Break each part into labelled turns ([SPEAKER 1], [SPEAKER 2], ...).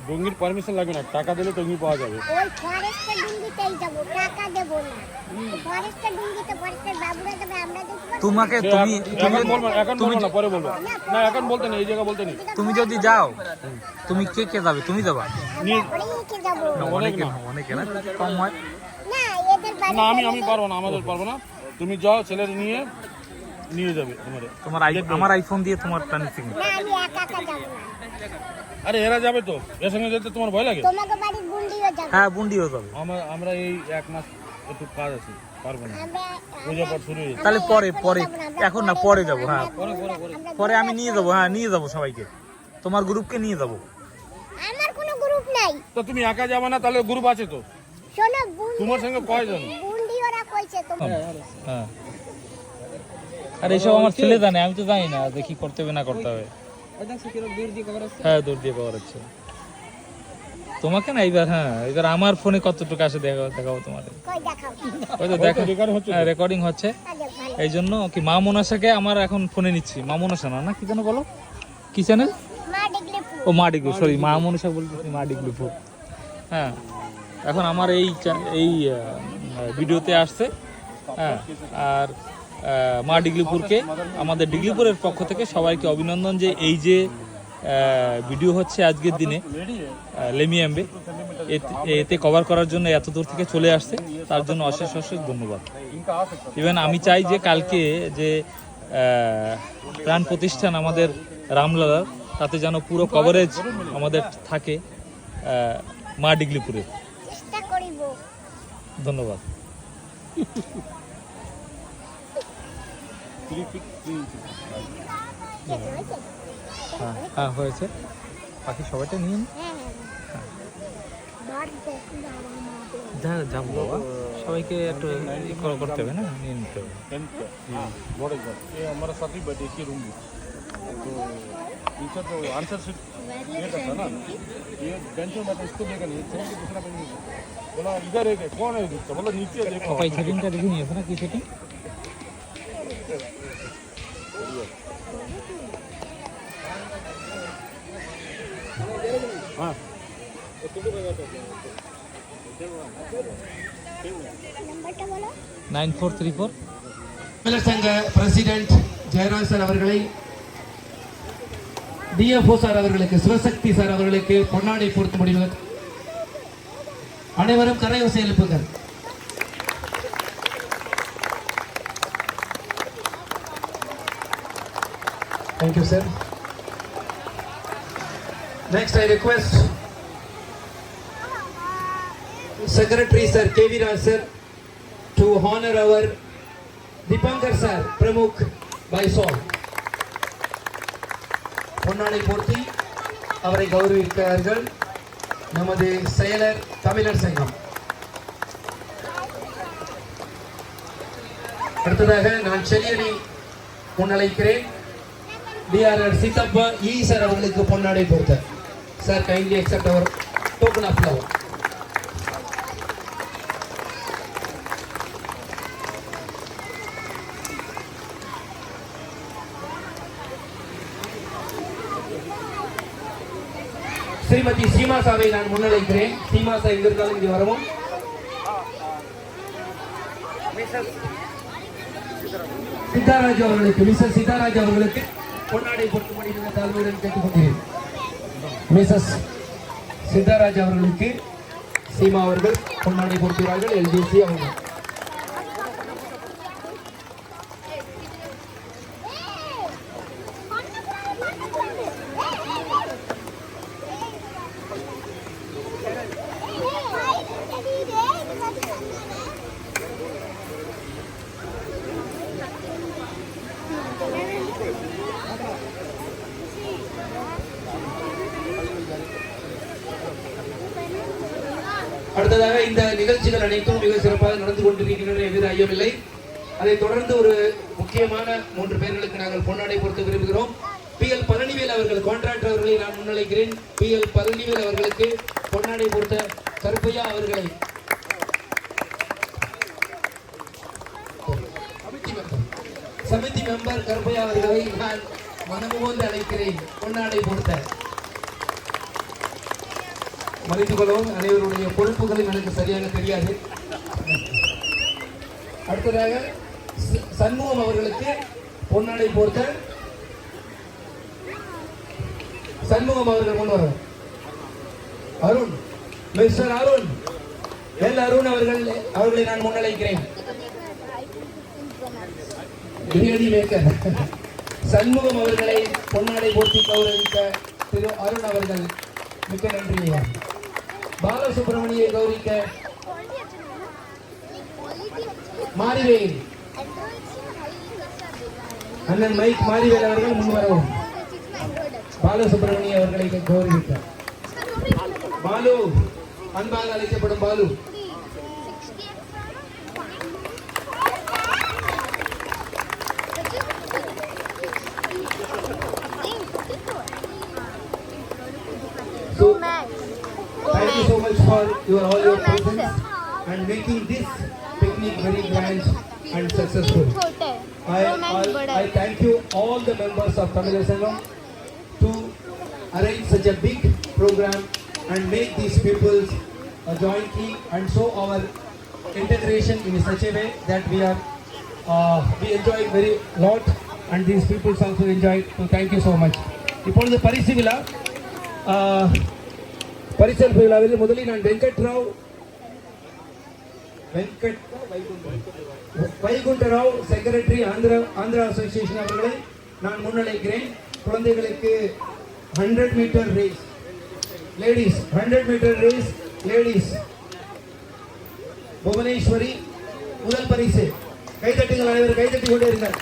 [SPEAKER 1] ডুঙ্গির permission লাগবে না, টাকা দিলে ডুঙ্গি পাওয়া যাবে।
[SPEAKER 2] ওই ফরেস্টের ডুঙ্গিতেই যাব, টাকা দেব না। ফরেস্টের ডুঙ্গিতে ফরেস্টের বাবুরা যাবে, আমরা দেখব।
[SPEAKER 3] তোমাকে
[SPEAKER 1] এখন বলবো না, পরে বলবো। না এখন বলতে নেই, এই জায়গা বলতে নেই।
[SPEAKER 3] তুমি যদি যাও, তুমি কে যাবে? তুমি যাবা?
[SPEAKER 2] অনেকে যাব।
[SPEAKER 3] অনেকে না, কম হয়
[SPEAKER 2] না, এদের বাড়ি
[SPEAKER 1] না, আমি পারবো না, আমাদের পারবো না। তুমি যাও, ছেলের নিয়ে যাবে
[SPEAKER 3] তোমার আমার আইফোন দিয়ে তোমারটা নিচ্ছি।
[SPEAKER 2] না, আমি একা একা যাব না।
[SPEAKER 1] আরে এরা যাবে তো, এর সঙ্গে যেতে তোমার ভয় লাগে?
[SPEAKER 2] তোমাকে বাড়ি বুন্ডিও যাবে।
[SPEAKER 3] হ্যাঁ, বুন্ডিও যাবে।
[SPEAKER 1] আমরা এই 1 মাস একটু কাজ আছে, পারবো না। পূজা পাঠ শুরু হয়ে
[SPEAKER 3] তাহলে পরে এখন না, পরে যাবো। হ্যাঁ, পরে আমি নিয়ে যাবো। হ্যাঁ, নিয়ে যাবো সবাইকে, তোমার গ্রুপকে নিয়ে যাবো।
[SPEAKER 2] আমার কোনো গ্রুপ নাই।
[SPEAKER 1] তো তুমি একা যাবে না, তাহলে গ্রুপ আছে তো।
[SPEAKER 2] শোনো,
[SPEAKER 1] তোমার সঙ্গে কয়জন?
[SPEAKER 2] বুন্ডি ওরা কইছে তোমার।
[SPEAKER 3] হ্যাঁ, আর এইসব আমার ছেলে জানে, আমি তো জানি না যে কি করতে হবে না করতে হবে। হ্যাঁ, দূর দিয়ে কভার হচ্ছে তোমাকে না এইবার। হ্যাঁ, এবার আমার ফোনে কতটুকু আসে দেখাবো তোমাদের।
[SPEAKER 2] কই দেখাও?
[SPEAKER 3] ওই তো দেখো, রেকর্ডিং হচ্ছে। এই জন্য কি মা মনাসাকে আমার এখন ফোনে নিচ্ছি। মা মনাসা না, কি যেন বলো, কি চ্যানেল? ও মা ডিগলু, সরি, মা মনসা বলতেছি, মা ডিগলুপুর। হ্যাঁ, এখন আমার এই ভিডিওতে আসছে। হ্যাঁ, আর মা ডিগলিপুরকে, আমাদের ডিগলিপুরের পক্ষ থেকে সবাইকে অভিনন্দন যে এই যে ভিডিও হচ্ছে আজকের দিনে লেমিয়াম্বে, এতে কভার করার জন্য এত দূর থেকে চলে আসছে, তার জন্য অশেষ ধন্যবাদ। ইভেন আমি চাই যে কালকে যে প্রাণ প্রতিষ্ঠান আমাদের রামলালার, তাতে যেন পুরো কভারেজ আমাদের থাকে মা ডিগলিপুরে। ধন্যবাদ। হ্যাঁ, হয়েছে। বাকি সবাইটা নিয়ে যাবো বাবা, সবাইকে একটু করতে হবে না, নিয়ে নিতে হবে।
[SPEAKER 1] हमारा साथी बैठे की रूम तो टीचर तो आंसर शीट ये करता ना, ये बेंच में बैठा, इसको देखा नहीं, छोड़ के दूसरा बेंच में बोला इधर है, कौन है? बोला नीचे देखो।
[SPEAKER 3] सफाई सेटिंगটা দেখে নিয়েছে না, কি সেটিং?
[SPEAKER 1] हाँ
[SPEAKER 3] 9434
[SPEAKER 4] சங்க பிரசிடென்ட் ஜெயராஜ் சார் அவர்களை, டிஎஃப்ஓ சார் அவர்களுக்கு, சிவசக்தி சார் அவர்களுக்கு பொன்னாடை பொறுத்து முடிவு. அனைவரும் கரையோசை எழுப்புங்கள். Thank you, sir. Next, I request Secretary Sir K.V. Raj sir to honor our Dipankar sir प्रमुख बाइसॉल பொன்னாடை போர்த்தி அவரை கௌரவிக்கிறார்கள் நமது செயலர் தமிழர் சங்கம். அடுத்ததாக நான் செலியனை முன்னழைக்கிறேன். டிஆர்ஆர் சித்தப்பா ஈ சார் அவர்களுக்கு பொன்னாடை போர்த்த. Sir kindly accept our token of love. Shrimati சீமாசாவை நான் முன்னழைக்கிறேன். சீமாசா எங்க இருந்தாலும் இங்கே வரவும். சித்தாராஜ் அவர்களுக்கு மிஸ்ஸஸ் சித்தாராஜ் அவர்களுக்கு பொன்னாடை போட்டும்படி தாழ்மையுடன் கேட்டுக்கொண்டேன். மிஸ்ஸஸ் சித்தாராஜ் அவர்களுக்கு சீமா அவர்கள் பொன்னாடை போட்டுகிறார்கள். எல்ஜிசி அவர்கள். அடுத்ததாக இந்த நிகழ்ச்சிகள் அனைத்தும் மிக சிறப்பாக நடந்து கொண்டிருக்கின்றன, எவ்வித ஐயமில்லை. அதைத் தொடர்ந்து ஒரு முக்கியமான 3 பேர்களுக்கு நாங்கள் பொன்னாடை பொறுத்த விரும்புகிறோம். PL பழனிவேல் அவர்கள் கான்ட்ராக்டர் அவர்களை நான் முன்னிலைக்கிறேன். PL பழனிவேல் அவர்களுக்கு பொன்னாடை பொறுத்த கருப்பையா அவர்களை சமிதி மெம்பர் கருப்பையா அவர்களை நான் மனமுகந்து அழைக்கிறேன். பொன்னாடை பொறுத்த மறைத்துக் கொள்ளவும். அனைவருடைய பொறுப்புகளும் எனக்கு சரியாக தெரியாது. அடுத்ததாக சண்முகம் அவர்களுக்கு பொன்னாடை போர்த்த சண்முகம் அவர்கள் முன்வரும். அருண், மிஸ்டர் அருண், அருண் அவர்களை நான் முன்னழைக்கிறேன். பிரியாணி மேக்கர் சண்முகம் அவர்களை பொன்னாடை போர்த்தி கௌரவிக்க திரு அருண் அவர்கள் மிக்க நன்றி. பாலசுப்ரமணியை கௌரவிக்க மாரிவேல் அண்ணன் மைக் மாரிவேல் அவர்கள் முன்வரவும். பாலசுப்ரமணிய அவர்களை கௌரவிக்க பாலு, அன்பாக அழைக்கப்படும் Balu. Thank you so much for all your presence and making this picnic very grand and successful. I thank you all the members of Tamil Sangam to arrange such a big program and make these peoples jointly and show our integration in such a way that we enjoy very lot and these peoples also enjoy. So thank you so much. இப்பொழுது பரிசு விழா பரிசல் விழாவில் முதலில் நான் வைகுண்டராவ் secretary Andhra association அவர்களை நான் முன்னழைக்கிறேன். குழந்தைகளுக்கு 100 metre race ladies 100 metre race ladies Bhuvaneswari முதல் பரிசு. கைதட்டுங்கள், அனைவரும் கைதட்டி கொண்டே இருங்கள்.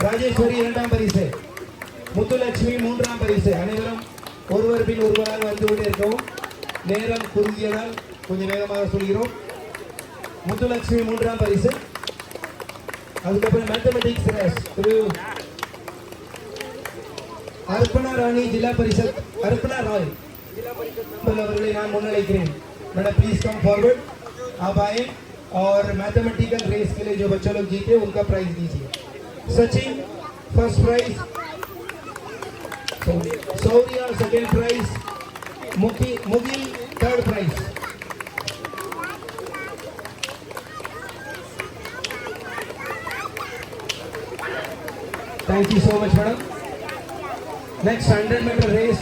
[SPEAKER 4] ராஜேஸ்வரி 2ஆம் பரிசு, முத்துலட்சுமி 3ஆம் பரிசு. அனைவரும் ஒருவர் பின் ஒருவராக வந்து கொண்டே இருக்கவும். நேரம் குறுகியதால் கொஞ்சம் வேகமாக சொல்கிறோம். முத்துலட்சுமி 3ஆம் பரிசு. அதுக்கப்புறம் மேத்தமெட்டிக்ஸ் ரேஸ் திரு अर्पणा रानी जिला परिषद अर्पणा रॉय जिला परिषद அவர்களை நான் முன்னழைக்கிறேன். मैडम प्लीज कम फॉरवर्ड, आप आए और मैथमेटिकल रेस के लिए जो बच्चे लोग जीते उनका प्राइज दीजिए. Sachin first prize, Sourya second prize, Mugil third prize. Thank you so much madam. Next 100 metre race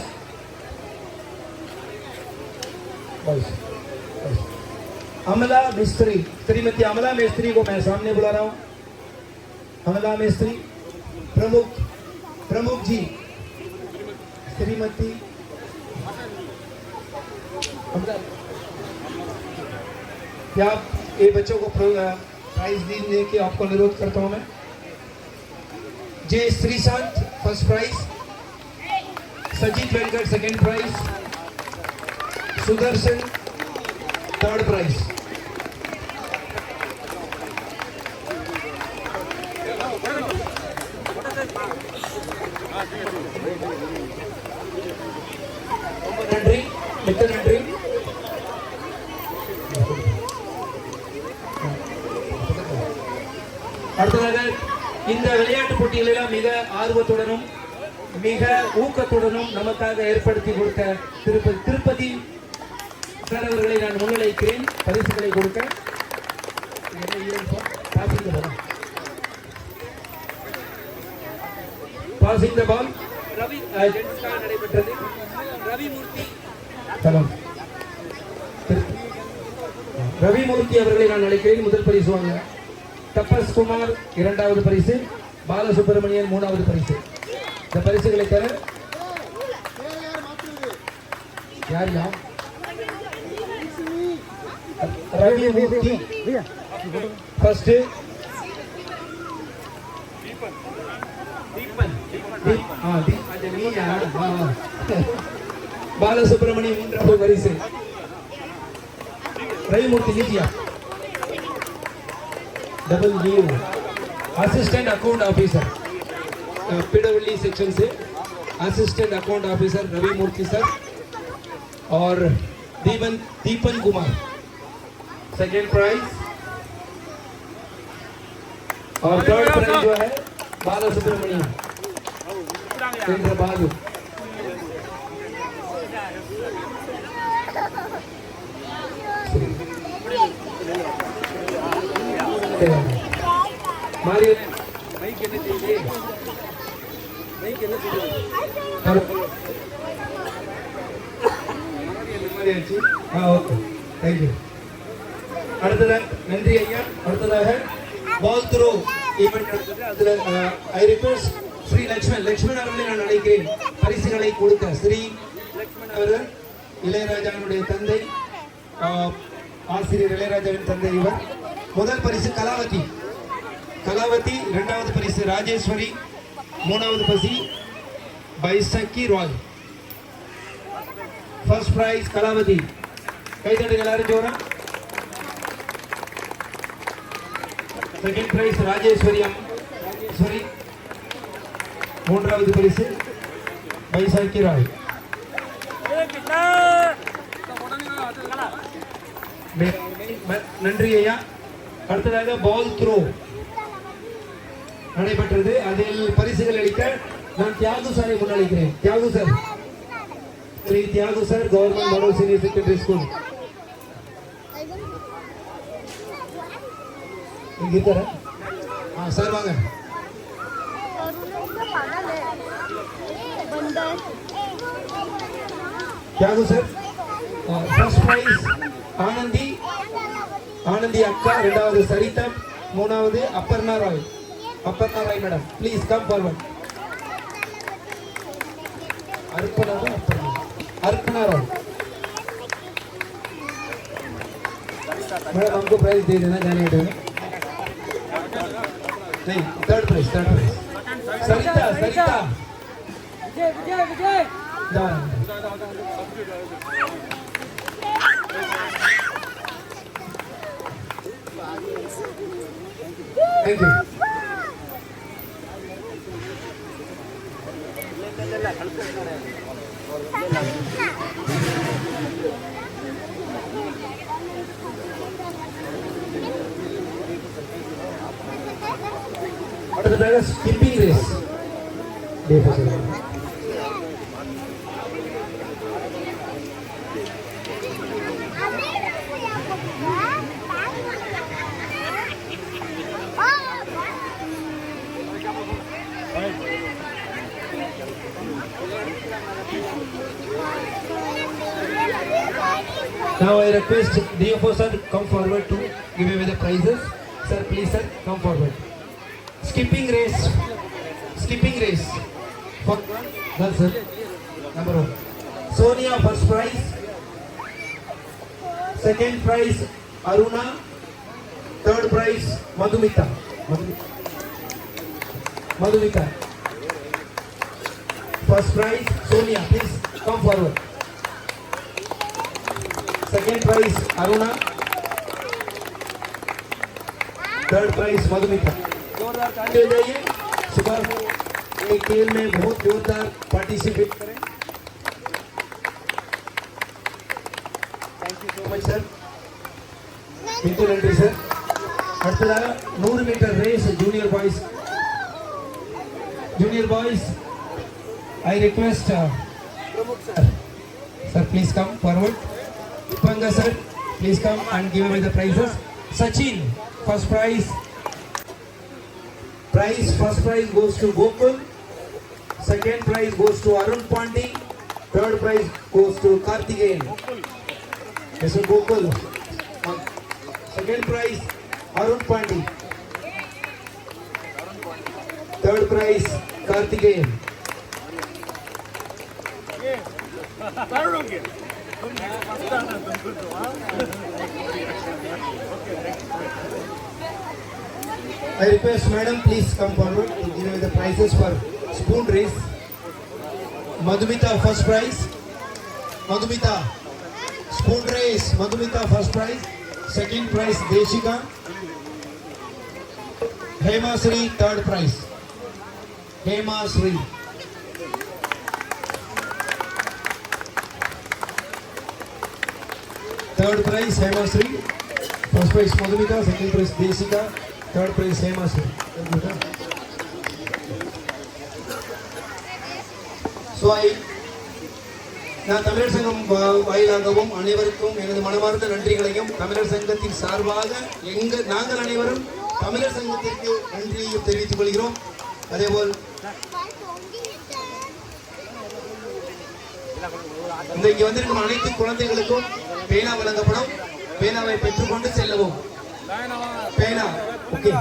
[SPEAKER 4] Amala Mistry, Shrimati अमला मिस्त्री को मैं सामने बुला रहा हूँ. अमला मिस्त्री प्रमुख जी, श्रीमती क्या आप ये बच्चों को प्राइज देने के आपको अनुरोध करता हूँ मैं। Jay Sreesanth first prize, Sajith Venkat second prize, Sudarshan third prize. நன்றி, மிக்க நன்றி. அடுத்ததாக இந்த விளையாட்டு போட்டிகளில் மிக ஆர்வத்துடனும் மிக ஊக்கத்துடனும் நமக்காக ஏற்படுத்தி கொடுத்த திருப்பதி சார் அவர்களை நான் முன்னிலைக்கிறேன் பரிசுகளை கொடுக்க. பாசிங் த பால் ரவி நடைபெற்றது. ரவிமூர்த்தி அவர்களை நான் அழைக்கிறேன். முதல் பரிசு வாங்க. தபஸ் குமார் இரண்டாவது பரிசு, பாலசுப்ரமணியன் மூணாவது பரிசு. இந்த பரிசுகளை தர யார் யார்? ரவிமூர்த்தி ஃபர்ஸ்ட், பாலசுப்ரமணியன் மூன்றாவது பரிசு. रविमूर्ति लीजिए double VO assistant account officer PWD section से assistant account officer Ravimurthy sir और दीपन कुमार सेकेंड प्राइज और थर्ड प्राइज जो है बालसुब्रमण्यम बालू। मारियो माइक என்ன चाहिए माइक என்ன चाहिए ஓகே थैंक यू அடுத்ததாக நன்றி ஐயா. அடுத்ததாக பால் த்ரோ ஈவென்ட் நடக்குது. அதுல ஐ ரிக்வெஸ்ட் ஸ்ரீ லட்சுமணன் அவர்களை நான் அழைக்கிறேன் பரிசுகளை கொடுக்க. ஸ்ரீ லட்சுமணன் அவர்கள் இளையராஜாவினுடைய தந்தை, ஆசிரியர் இளையராஜாவின் தந்தை இவர். முதல் பரிசு கலாவதி, இரண்டாவது பரிசு ராஜேஸ்வரி, மூணாவது பரிசு பைசக்கி ராய். First prize Kalavathi. கைதட்டுங்க எல்லாரும் ஜோரா. செகண்ட் பிரைஸ் ராஜேஸ்வரி, மூன்றாவது பரிசு பைசக்கி ராய். நன்றி ஐயா. அடுத்ததாக பால் த்ரோ நடைபெற்றது. அதில் பரிசுகள் அளிக்க நான் தியாகு சாரை முன்னளிக்கிறேன். Thiyagu sir, Shri Thiyagu sir, government model senior secondary school இங்க இருக்காரா? சார் வாங்க. Thiyagu sir first prize Anandhi அக்கா, இரண்டாவது சரிதா, மூணாவது Aparna Rai madam. Please come forward. Arpana Rai madam हमको प्राइज दे देना जाने में. नहीं, third prize Sarita Vijay thank you. அடுத்ததாக skipping race. Now I request DFO sir come forward to give away the prizes. Sir, please sir, come forward. Skipping race. For girls sir. Number 1. Sonia first prize. Second prize Aruna. Third prize Madhumita. Madhumita. First prize Sonia. Please come forward. Second prize Aruna. Third prize Madhumita. सुबह एक खेल में बहुत जोरदार participate करें. Thank you so much sir. बिल्कुल number sir. அடுத்ததாக 100 metre race junior boys I request sir please come forward. Panga sir please come and give away the prizes. Sachin first prize. First prize goes to Gokul. Second prize goes to Arun Pandi. Third prize goes to Karthikeyan. Mr. Gokul. Second prize Arun Pandi. Third prize Karthikeyan. I request madam please come forward to give away the prizes for spoon race. Madhumita first prize. Madhumita spoon race. Madhumita first prize. Second prize Deshika. Hema Sri third prize. Hema Sri. Third prize Hema Sri. First prize Madhumita. Second prize Deshika. Third prize Hema Sri. So நான் தமிழர் சங்கம் வாயிலாகவும் அனைவருக்கும் எனது மனமார்ந்த நன்றிகளையும் தமிழர் சங்கத்தின் சார்பாக நாங்கள் அனைவரும் தமிழர் சங்கத்திற்கு நன்றியையும் தெரிவித்துக் கொள்கிறோம். அதேபோல் இன்றைக்கு வந்திருக்கும் அனைத்து குழந்தைகளுக்கும் பேனா வழங்கப்படும். பேனாவை பெற்றுக்கொண்டு செல்லவும். பேனா ஓகே.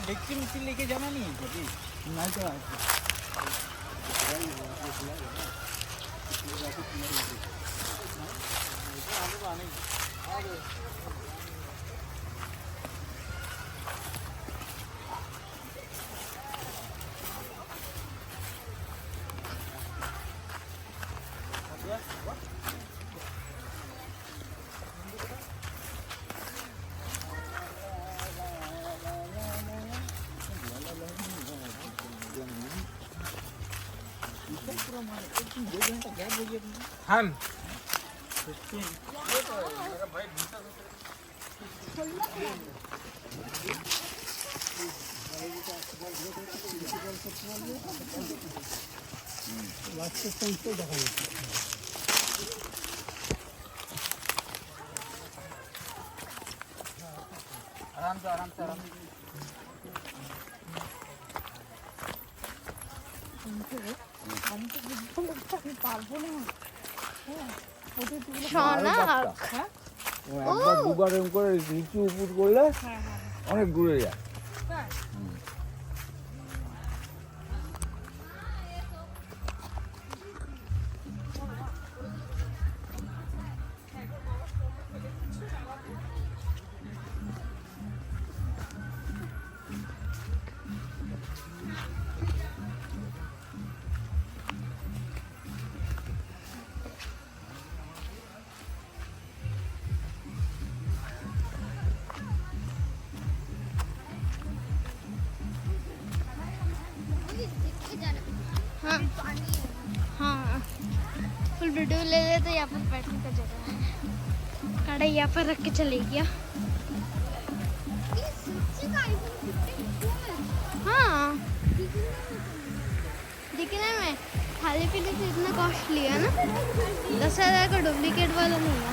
[SPEAKER 1] डेक्ची लेके जाना नहीं है नहीं तो हम आराम से आराम से आराम একবার দুবার এরকম করে নিচু উপর করলে অনেক দূরে যায়।
[SPEAKER 2] हाँ हाँ फुल वीडियो ले ले तो यहाँ पर बैठने का जगह है. कढ़ाई यहाँ पर रख के चले गया. हाँ दिखने में खाने पीने से इतना कॉस्टली है ना. 10,000 का डुप्लीकेट वाला नहीं है.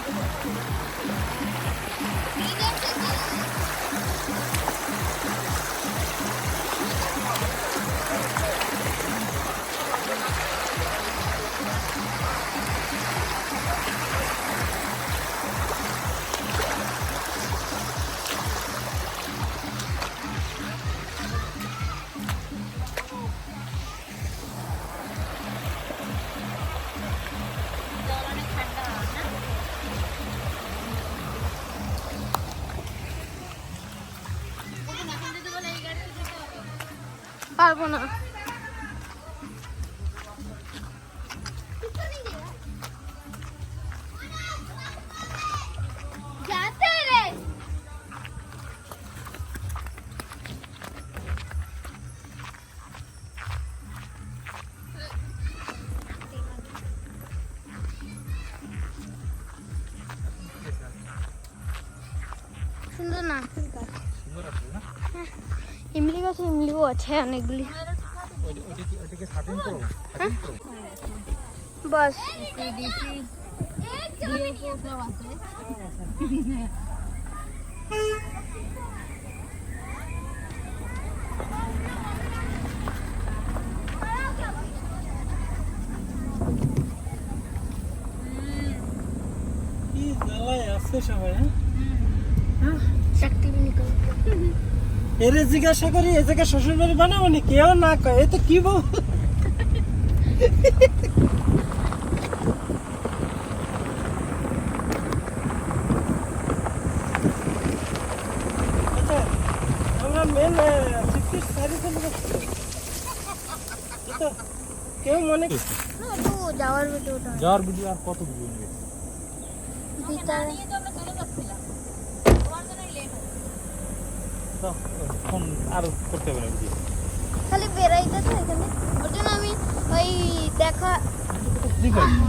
[SPEAKER 2] পারবো না। সুন্দর নারকেল গাছ,
[SPEAKER 3] সুন্দর আছে না?
[SPEAKER 2] ইমলি গাছে ইমলিও আছে অনেকগুলি।
[SPEAKER 3] ওইটাকে 13 প্রো, 13 প্রো।
[SPEAKER 2] বাস
[SPEAKER 5] কি জ্বালায় আছে সবাই, হ্যাঁ?
[SPEAKER 2] শক্তি भी निकल
[SPEAKER 5] এরে জিজ্ঞাসা করি এ জায়গায় শ্বশুর বাড়ি বানাবো নি, কেউ না কয় এ তো কি বউ। আচ্ছা, আমরা মেন সিক্সটির সাইডে চলে যাচ্ছি তো, কেউ মনে
[SPEAKER 2] তো যাওয়ার ভিডিওটা
[SPEAKER 3] যাওয়ার ভিডিও আর কত ভিডিও নেবে?
[SPEAKER 2] ভিতরে
[SPEAKER 3] তো ফোন আর করতে হবে না ভিডিও।
[SPEAKER 2] খালি বেরাইতেছে এখানে, ওর জন্য আমি ওই দেখা
[SPEAKER 3] ঠিক আছে।